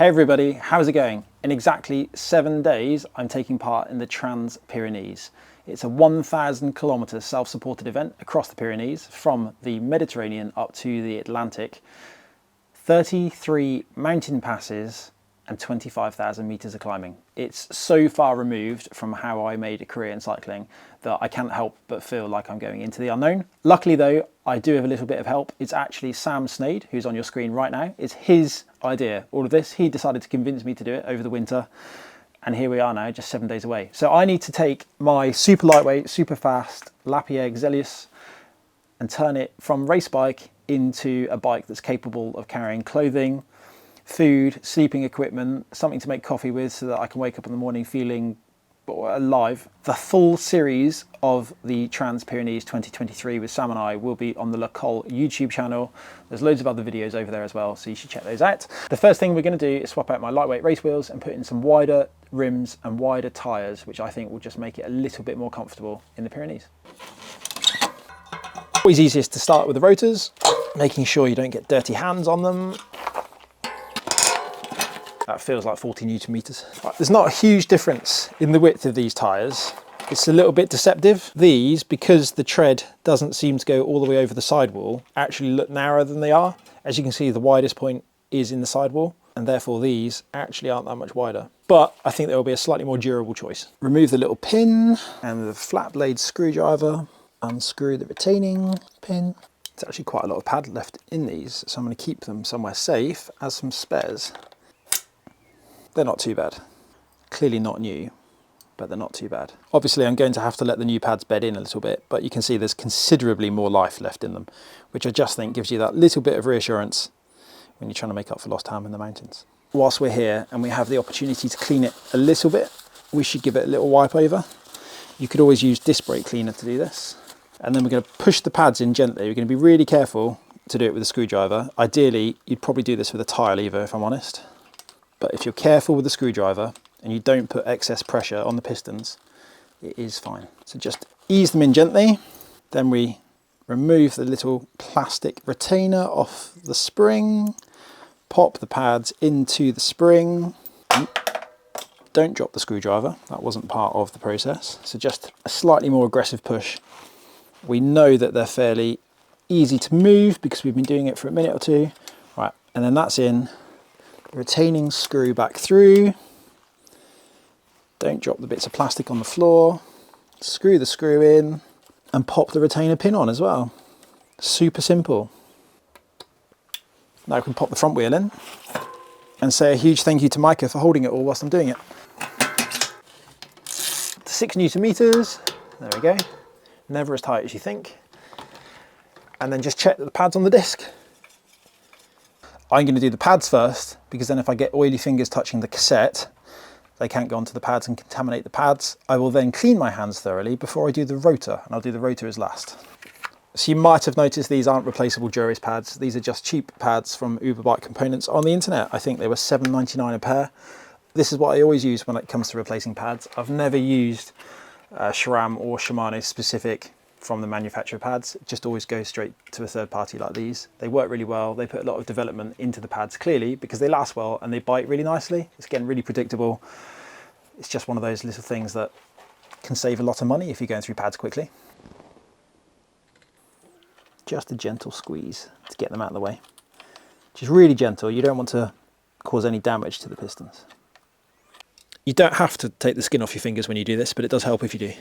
Hey everybody, how's it going? In exactly 7 days, I'm taking part in the Tran Pyrenees. It's a 1,000 kilometre self-supported event across the Pyrenees from the Mediterranean up to the Atlantic. 33 mountain passes and 25,000 metres of climbing. It's so far removed from how I made a career in cycling that I can't help but feel like I'm going into the unknown. Luckily though, I do have a little bit of help. It's actually Sam Snade, who's on your screen right now. It's his idea, all of this. He decided to convince me to do it over the winter. And here we are now, just 7 days away. So I need to take my super lightweight, super fast Lapierre Ezesty and turn it from race bike into a bike that's capable of carrying clothing, food, sleeping equipment, something to make coffee with so that I can wake up in the morning feeling alive. The full series of the Tran Pyrenees 2023 with Sam and I will be on the L'Ecole YouTube channel. There's loads of other videos over there as well, so you should check those out. The first thing we're going to do is swap out my lightweight race wheels and put in some wider rims and wider tyres, which I think will just make it a little bit more comfortable in the Pyrenees. Always easiest to start with the rotors, making sure you don't get dirty hands on them. That feels like 40 Newton meters. Right, there's not a huge difference in the width of these tyres. It's a little bit deceptive. These, because the tread doesn't seem to go all the way over the sidewall, actually look narrower than they are. As you can see, the widest point is in the sidewall, and therefore these actually aren't that much wider. But I think there will be a slightly more durable choice. Remove the little pin and the flat blade screwdriver. Unscrew the retaining pin. There's actually quite a lot of pad left in these, so I'm going to keep them somewhere safe as some spares. They're not too bad. Clearly not new, but they're not too bad. Obviously, I'm going to have to let the new pads bed in a little bit, but you can see there's considerably more life left in them, which I just think gives you that little bit of reassurance when you're trying to make up for lost time in the mountains. Whilst we're here and we have the opportunity to clean it a little bit, we should give it a little wipe over. You could always use disc brake cleaner to do this. And then we're going to push the pads in gently. We're going to be really careful to do it with a screwdriver. Ideally, you'd probably do this with a tyre lever, if I'm honest. But if you're careful with the screwdriver and you don't put excess pressure on the pistons, it is fine. So just ease them in gently. Then we remove the little plastic retainer off the spring, pop the pads into the spring. Don't drop the screwdriver, that wasn't part of the process. So just a slightly more aggressive push. We know that they're fairly easy to move because we've been doing it for a minute or two. Right, and then that's in. Retaining screw back through. Don't drop the bits of plastic on the floor. Screw the screw in and pop the retainer pin on as well. Super simple. Now I can pop the front wheel in and say a huge thank you to Micah for holding it all whilst I'm doing it. 6 Newton meters. There we go. Never as tight as you think. And then just check that the pad's on the disc. I'm going to do the pads first, because then if I get oily fingers touching the cassette, they can't go onto the pads and contaminate the pads. I will then clean my hands thoroughly before I do the rotor, and I'll do the rotor as last. So you might have noticed these aren't replaceable Juris pads. These are just cheap pads from Uber Bike Components on the internet. I think they were $7.99 a pair. This is what I always use when it comes to replacing pads. I've never used SRAM or Shimano specific from the manufacturer pads. It just always goes straight to a third party like these. They work really well. They put a lot of development into the pads clearly because they last well and they bite really nicely. It's again really predictable. It's just one of those little things that can save a lot of money if you're going through pads quickly. Just a gentle squeeze to get them out of the way. Just really gentle. You don't want to cause any damage to the pistons. You don't have to take the skin off your fingers when you do this, but it does help if you do.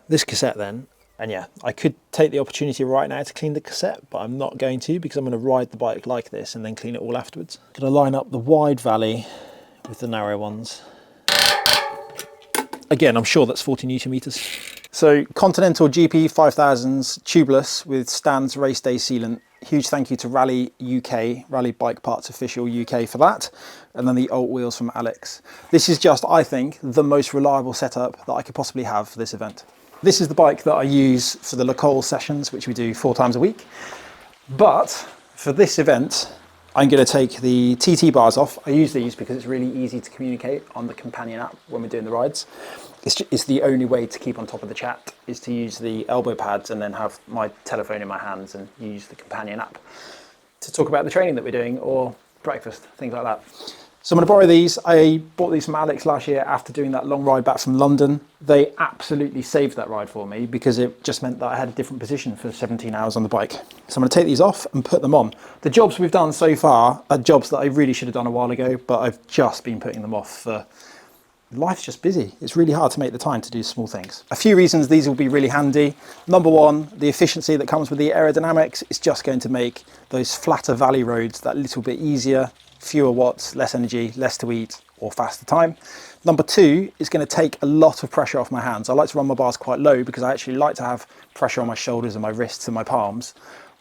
This cassette then, and yeah, I could take the opportunity right now to clean the cassette, but I'm not going to because I'm going to ride the bike like this and then clean it all afterwards. I'm going to line up the wide valley with the narrow ones. Again, I'm sure that's 40 Newton meters. So Continental GP 5000s tubeless with Stan's race day sealant. Huge thank you to Rally UK, Rally Bike Parts Official UK for that. And then the Alt wheels from Alex. This is just, I think, the most reliable setup that I could possibly have for this event. This is the bike that I use for the L'Ecole sessions, which we do 4 times a week. But for this event, I'm going to take the TT bars off. I use these because it's really easy to communicate on the companion app when we're doing the rides. It's the only way to keep on top of the chat is to use the elbow pads and then have my telephone in my hands and use the companion app to talk about the training that we're doing or breakfast, things like that. So I'm going to borrow these. I bought these from Alex last year after doing that long ride back from London. They absolutely saved that ride for me because it just meant that I had a different position for 17 hours on the bike. So I'm going to take these off and put them on. The jobs we've done so far are jobs that I really should have done a while ago, but I've just been putting them off for... Life's just busy. It's really hard to make the time to do small things. A few reasons these will be really handy. Number one, the efficiency that comes with the aerodynamics is just going to make those flatter valley roads that little bit easier, fewer watts, less energy, less to eat, or faster time. Number two, it's going to take a lot of pressure off my hands. I like to run my bars quite low because I actually like to have pressure on my shoulders and my wrists and my palms.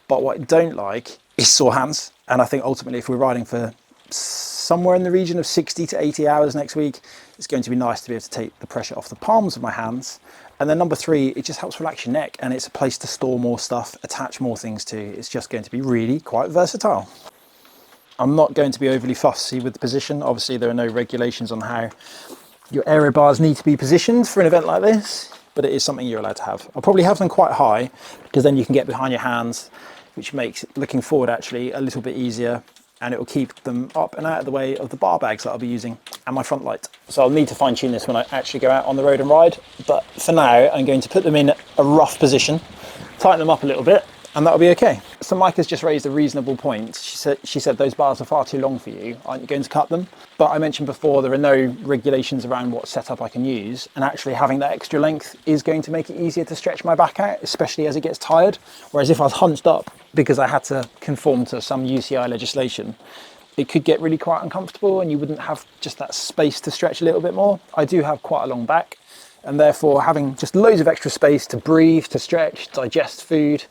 But what I don't like is sore hands. And I think ultimately if we're riding for somewhere in the region of 60 to 80 hours next week, it's going to be nice to be able to take the pressure off the palms of my hands. And then number three, it just helps relax your neck, and it's a place to store more stuff, attach more things to. It's just going to be really quite versatile. I'm not going to be overly fussy with the position. Obviously there are no regulations on how your aero bars need to be positioned for an event like this, but it is something you're allowed to have. I'll probably have them quite high because then you can get behind your hands, which makes looking forward actually a little bit easier. And it will keep them up and out of the way of the bar bags that I'll be using and my front light. So I'll need to fine tune this when I actually go out on the road and ride. But for now, I'm going to put them in a rough position, tighten them up a little bit, and that'll be okay. So Mike has just raised a reasonable point. She said those bars are far too long for you. Aren't you going to cut them? But I mentioned before, there are no regulations around what setup I can use. And actually having that extra length is going to make it easier to stretch my back out, especially as it gets tired. Whereas if I was hunched up because I had to conform to some UCI legislation, it could get really quite uncomfortable and you wouldn't have just that space to stretch a little bit more. I do have quite a long back, and therefore having just loads of extra space to breathe, to stretch, digest food,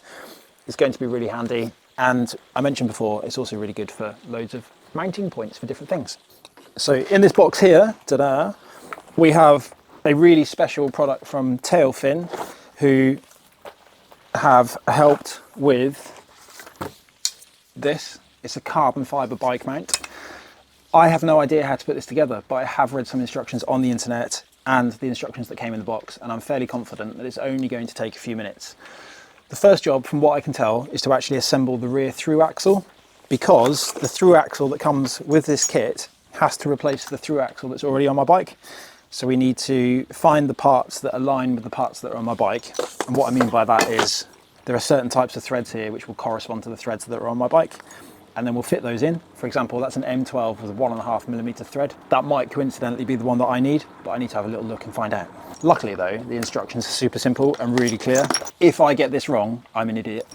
is going to be really handy. And I mentioned before, it's also really good for loads of mounting points for different things. So in this box here, ta-da, we have a really special product from Tailfin, who have helped with this. It's a carbon fiber bike mount. I have no idea how to put this together, but I have read some instructions on the internet and the instructions that came in the box, and I'm fairly confident that it's only going to take a few minutes. The first job, from what I can tell, is to actually assemble the rear through axle, because the through axle that comes with this kit has to replace the through axle that's already on my bike. So we need to find the parts that align with the parts that are on my bike. And what I mean by that is there are certain types of threads here which will correspond to the threads that are on my bike. And then we'll fit those in. For example, that's an M12 with a 1.5mm thread. That might coincidentally be the one that I need, but I need to have a little look and find out. Luckily though, the instructions are super simple and really clear. If I get this wrong, I'm an idiot.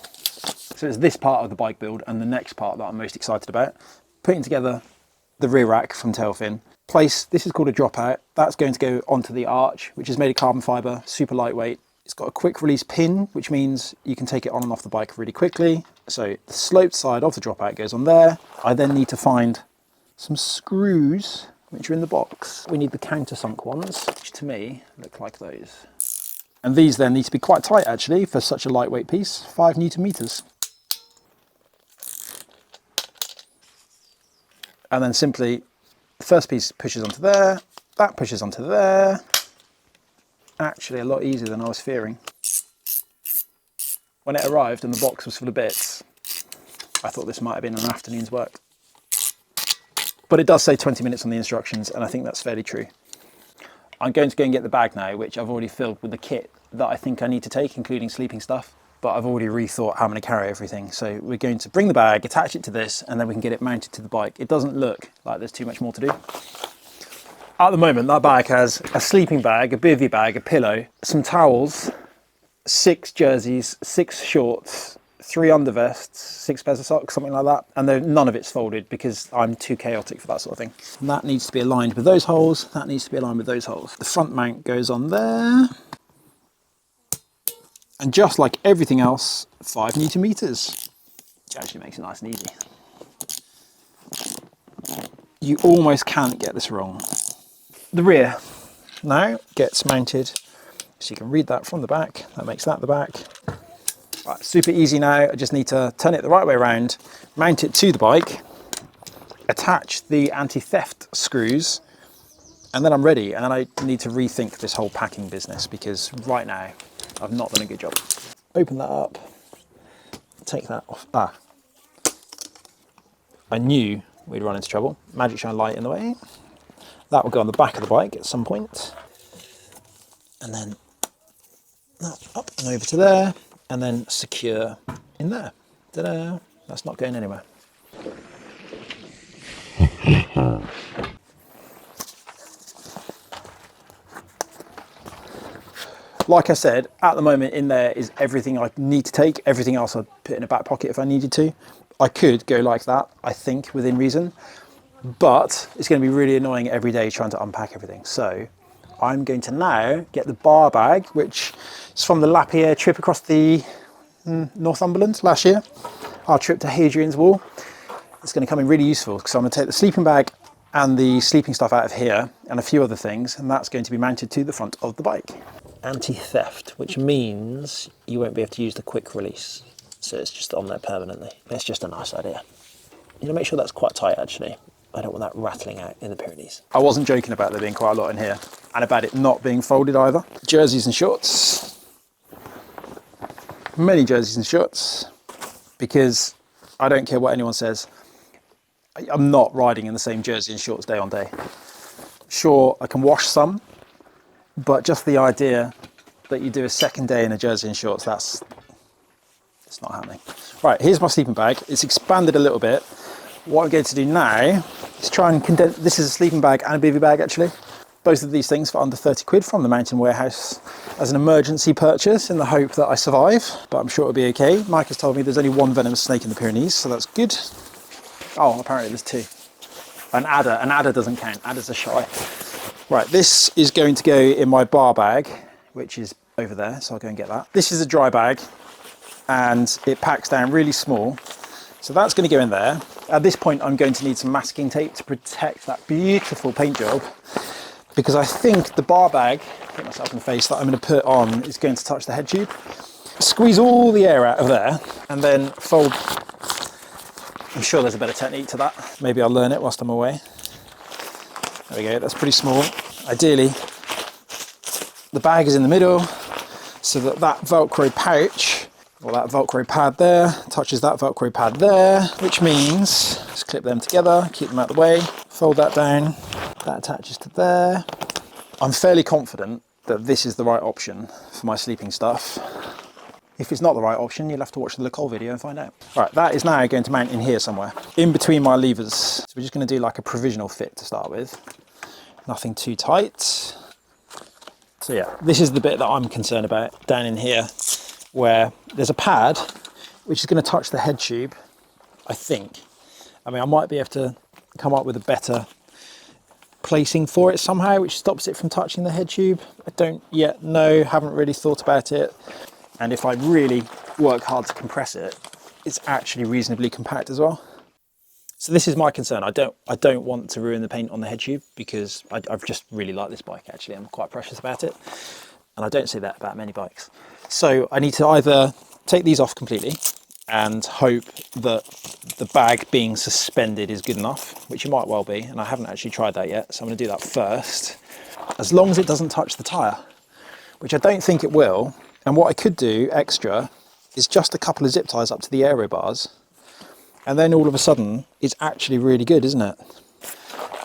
So it's this part of the bike build and the next part that I'm most excited about. Putting together the rear rack from Tailfin. This is called a dropout. That's going to go onto the arch, which is made of carbon fiber, super lightweight. It's got a quick release pin, which means you can take it on and off the bike really quickly. So the sloped side of the dropout goes on there. I then need to find some screws, which are in the box. We need the countersunk ones, which to me look like those. And these then need to be quite tight actually for such a lightweight piece, 5 Newton meters. And then simply, the first piece pushes onto there, that pushes onto there. Actually a lot easier than I was fearing. When it arrived and the box was full of bits, I thought this might have been an afternoon's work. But it does say 20 minutes on the instructions, and I think that's fairly true. I'm going to go and get the bag now, which I've already filled with the kit that I think I need to take, including sleeping stuff. But I've already rethought how I'm going to carry everything. So we're going to bring the bag, attach it to this, and then we can get it mounted to the bike. It doesn't look like there's too much more to do. At the moment, that bag has a sleeping bag, a bivvy bag, a pillow, some towels, 6 jerseys, 6 shorts, 3 undervests, 6 pairs of socks, something like that. And none of it's folded because I'm too chaotic for that sort of thing. And that needs to be aligned with those holes. That needs to be aligned with those holes. The front mount goes on there. And just like everything else, 5 Newton meters, which actually makes it nice and easy. You almost can't get this wrong. The rear now gets mounted, so you can read that from the back. That makes that the back. Right, super easy now. I just need to turn it the right way around, mount it to the bike, attach the anti-theft screws, and then I'm ready. And then I need to rethink this whole packing business because right now I've not done a good job. Open that up, take that off. I knew we'd run into trouble. Magic shine light in the way. That will go on the back of the bike at some point. And then that up and over to there, and then secure in there. Ta-da! That's not going anywhere. Like I said, at the moment in there is everything I need to take. Everything else I'd put in a back pocket if I needed to. I could go like that, I think, within reason. But it's going to be really annoying every day trying to unpack everything. So I'm going to now get the bar bag, which is from the Lapierre trip across the Northumberland last year. Our trip to Hadrian's Wall. It's going to come in really useful because I'm going to take the sleeping bag and the sleeping stuff out of here and a few other things, and that's going to be mounted to the front of the bike. Anti-theft, which means you won't be able to use the quick release. So it's just on there permanently. It's just a nice idea. You know, make sure that's quite tight actually. I don't want that rattling out in the Pyrenees. I wasn't joking about there being quite a lot in here and about it not being folded either. Jerseys and shorts. Many jerseys and shorts, because I don't care what anyone says. I'm not riding in the same jersey and shorts day on day. Sure, I can wash some, but just the idea that you do a second day in a jersey and shorts, it's not happening. Right, here's my sleeping bag. It's expanded a little bit. What I'm going to do now is try and condense. This is a sleeping bag and a bivy bag actually. Both of these things for under 30 quid from the Mountain Warehouse as an emergency purchase in the hope that I survive, but I'm sure it'll be okay. Mike has told me there's only one venomous snake in the Pyrenees, so that's good. Oh, apparently there's two. An adder doesn't count, adders are shy. Right, this is going to go in my bar bag, which is over there, so I'll go and get that. This is a dry bag, and it packs down really small, so that's going to go in there. At this point, I'm going to need some masking tape to protect that beautiful paint job, because I think the bar bag, put myself in the face, that I'm going to put on is going to touch the head tube. Squeeze all the air out of there, and then fold. I'm sure there's a better technique to that. Maybe I'll learn it whilst I'm away. There we go, that's pretty small. Ideally, the bag is in the middle, so that that Velcro pouch, or that Velcro pad there, touches that Velcro pad there, which means, just clip them together, keep them out of the way, fold that down, that attaches to there. I'm fairly confident that this is the right option for my sleeping stuff. If it's not the right option, you'll have to watch the Lecole video and find out. Right, that is now going to mount in here somewhere, in between my levers. So we're just going to do like a provisional fit to start with. Nothing too tight. So yeah, this is the bit that I'm concerned about down in here, where there's a pad which is going to touch the head tube, I think. I mean, I might be able to come up with a better placing for it somehow, which stops it from touching the head tube. I don't yet know, haven't really thought about it. And if I really work hard to compress it, it's actually reasonably compact as well. So this is my concern. I don't want to ruin the paint on the head tube, because I've just really liked this bike actually. I'm quite precious about it. And I don't say that about many bikes. So I need to either take these off completely and hope that the bag being suspended is good enough, which it might well be, and I haven't actually tried that yet. So I'm going to do that first, as long as it doesn't touch the tyre, which I don't think it will. And what I could do extra is just a couple of zip ties up to the aero bars, and then all of a sudden it's actually really good, isn't it?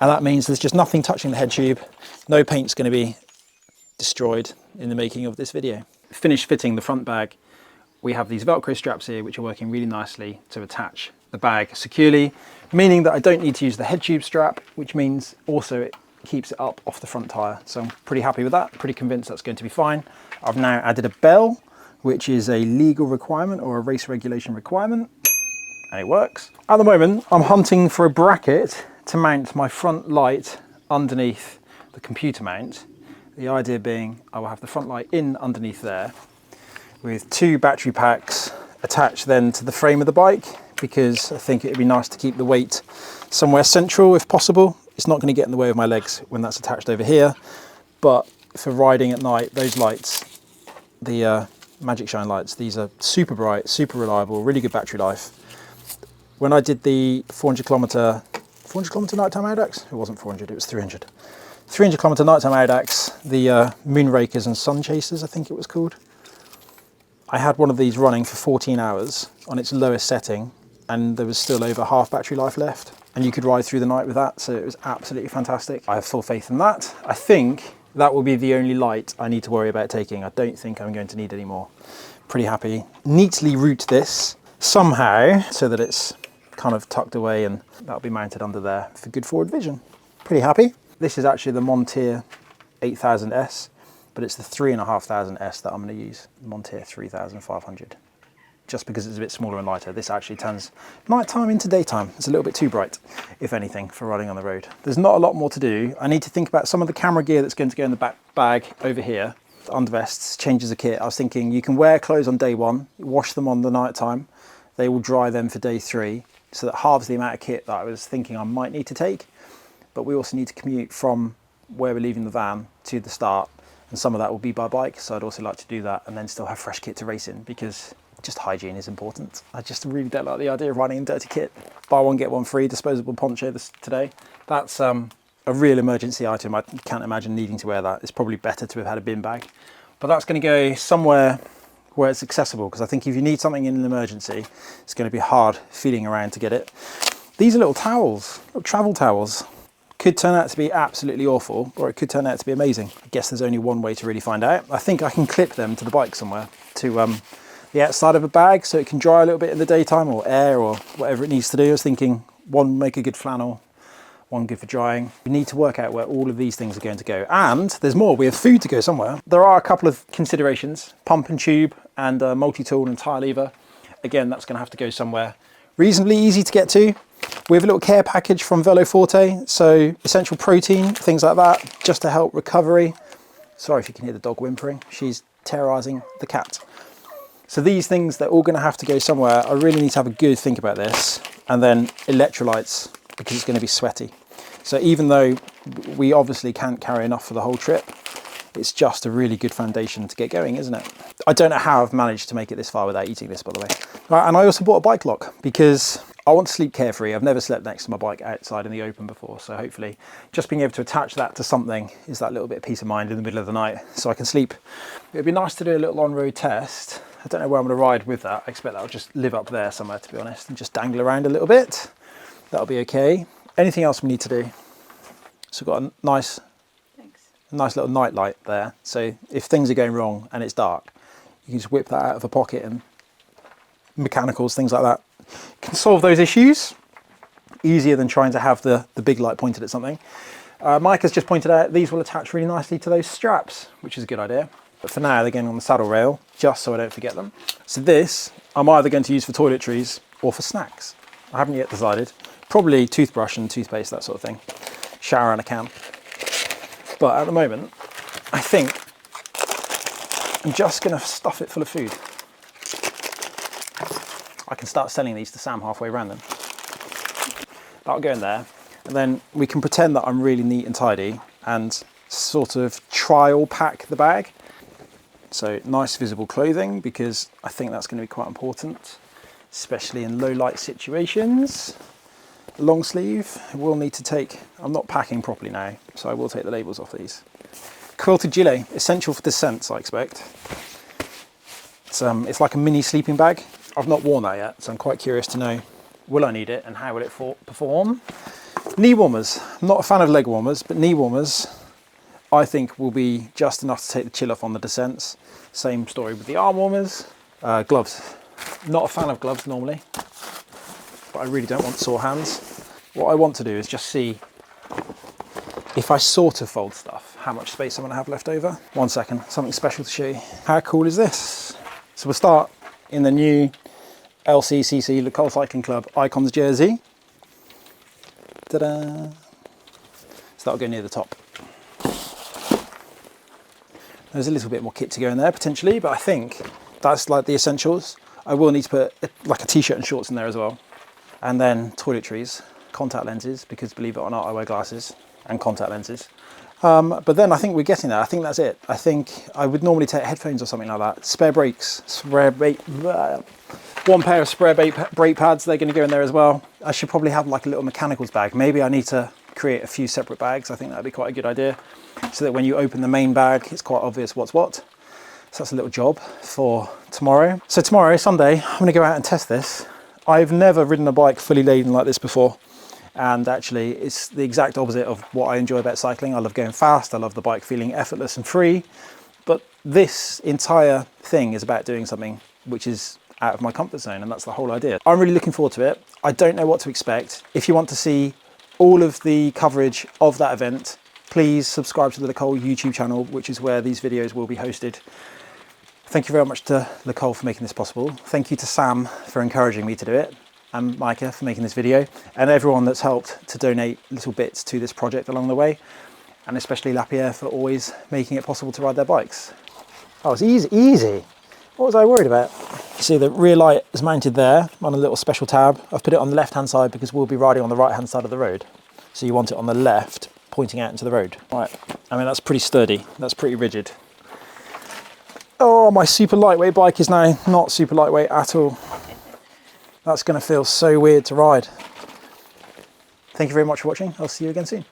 And that means there's just nothing touching the head tube. No paint's going to be destroyed in the making of this video. Finished fitting the front bag. We have these Velcro straps here, which are working really nicely to attach the bag securely, meaning that I don't need to use the head tube strap, which means also it keeps it up off the front tyre. So I'm pretty happy with that, pretty convinced that's going to be fine. I've now added a bell, which is a legal requirement or a race regulation requirement, and it works. At the moment, I'm hunting for a bracket to mount my front light underneath the computer mount. The idea being I will have the front light in underneath there with two battery packs attached then to the frame of the bike, because I think it would be nice to keep the weight somewhere central if possible. It's not going to get in the way of my legs when that's attached over here, but for riding at night, those lights, the Magic Shine lights, these are super bright, super reliable, really good battery life. When I did the 400 kilometer nighttime Audax, it wasn't 400, it was 300. 300 kilometer nighttime Audax, the Moonrakers and Sun Chasers, I think it was called. I had one of these running for 14 hours on its lowest setting, and there was still over half battery life left. and you could ride through the night with that. So it was absolutely fantastic. I have full faith in that. I think that will be the only light I need to worry about taking. I don't think I'm going to need any more. Pretty happy. Neatly route this somehow so that it's kind of tucked away, and that'll be mounted under there for good forward vision. Pretty happy. This is actually the Montier 8000S, but it's the 3500S that I'm going to use, Montier 3500. Just because it's a bit smaller and lighter. This actually turns nighttime into daytime. It's a little bit too bright, if anything, for riding on the road. There's not a lot more to do. I need to think about some of the camera gear that's going to go in the back bag over here. The undervests, changes of kit. I was thinking you can wear clothes on day one, wash them on the night time. They will dry them for day 3. So that halves the amount of kit that I was thinking I might need to take. But we also need to commute from where we're leaving the van to the start, and some of that will be by bike, so I'd also like to do that and then still have fresh kit to race in, because just hygiene is important. I just really don't like the idea of riding in dirty kit. Buy one get one free disposable poncho today. That's a real emergency item. I can't imagine needing to wear that. It's probably better to have had a bin bag, but that's going to go somewhere where it's accessible, because I think if you need something in an emergency, it's going to be hard feeling around to get it. These are little towels, little travel towels. Could turn out to be absolutely awful, or it could turn out to be amazing. I guess there's only one way to really find out. I think I can clip them to the bike somewhere, to the outside of a bag, so it can dry a little bit in the daytime, or air, or whatever it needs to do. I was thinking one make a good flannel, one good for drying. We need to work out where all of these things are going to go. And there's more, we have food to go somewhere. There are a couple of considerations, pump and tube and multi-tool and tyre lever. Again, that's gonna have to go somewhere. Reasonably easy to get to. We have a little care package from Veloforte, so essential protein, things like that, just to help recovery. Sorry if you can hear the dog whimpering, she's terrorizing the cat. So these things, they're all gonna have to go somewhere. I really need to have a good think about this. And then electrolytes, because it's gonna be sweaty. So even though we obviously can't carry enough for the whole trip, it's just a really good foundation to get going, isn't it? I don't know how I've managed to make it this far without eating this, by the way. Right, and I also bought a bike lock because I want to sleep carefree. I've never slept next to my bike outside in the open before, so hopefully just being able to attach that to something is that little bit of peace of mind in the middle of the night, so I can sleep. It'd be nice to do a little on-road test. I don't know where I'm going to ride with that. I expect that'll just live up there somewhere, to be honest, and just dangle around a little bit. That'll be okay. Anything else we need to do? So we've got a nice little night light there. So if things are going wrong and it's dark, you can just whip that out of a pocket, and mechanicals, things like that, can solve those issues easier than trying to have the big light pointed at something. Mike has just pointed out these will attach really nicely to those straps, which is a good idea. But for now, they're going on the saddle rail, just so I don't forget them. So this, I'm either going to use for toiletries or for snacks. I haven't yet decided. Probably toothbrush and toothpaste, that sort of thing. Shower and a can. But at the moment, I think I'm just going to stuff it full of food. I can start selling these to Sam halfway around them. That'll go in there. And then we can pretend that I'm really neat and tidy and sort of trial pack the bag. So nice visible clothing, because I think that's going to be quite important, especially in low light situations. Long sleeve, I will need to take, I'm not packing properly now, so I will take the labels off these. Quilted gilet, essential for descents, I expect. It's like a mini sleeping bag. I've not worn that yet, so I'm quite curious to know, will I need it and how will it perform? Knee warmers, I'm not a fan of leg warmers, but knee warmers I think will be just enough to take the chill off on the descents. Same story with the arm warmers. Gloves, not a fan of gloves normally, but I really don't want sore hands. What I want to do is just see if I sort of fold stuff, how much space I'm going to have left over. 1 second, something special to show you. How cool is this? So we'll start in the new LCCC, Le Col Cycling Club Icons jersey. Ta-da! So that'll go near the top. There's a little bit more kit to go in there potentially, but I think that's like the essentials. I will need to put like a t-shirt and shorts in there as well. And then toiletries, contact lenses, because believe it or not, I wear glasses and contact lenses. But then I think we're getting there. I think that's it. I think I would normally take headphones or something like that. Spare brakes, one pair of spare brake pads, they're going to go in there as well. I should probably have like a little mechanicals bag. Maybe I need to create a few separate bags. I think that'd be quite a good idea, so that when you open the main bag, it's quite obvious what's what. So that's a little job for tomorrow. So tomorrow, Sunday, I'm going to go out and test this. I've never ridden a bike fully laden like this before, And actually it's the exact opposite of what I enjoy about cycling. I love going fast, I love the bike feeling effortless and free, but this entire thing is about doing something which is out of my comfort zone, and that's the whole idea. I'm really looking forward to it. I don't know what to expect. If you want to see all of the coverage of that event, please subscribe to the Nicole YouTube channel, which is where these videos will be hosted. Thank you very much to Nicole for making this possible. Thank you to Sam for encouraging me to do it, and Micah for making this video, and everyone that's helped to donate little bits to this project along the way, and especially Lapierre for always making it possible to ride their bikes. Oh, it's easy. What was I worried about? You see the rear light is mounted there on a little special tab. I've put it on the left-hand side because we'll be riding on the right-hand side of the road. So you want it on the left, pointing out into the road. Right, I mean, that's pretty sturdy. That's pretty rigid. Oh, my super lightweight bike is now not super lightweight at all. That's going to feel so weird to ride. Thank you very much for watching. I'll see you again soon.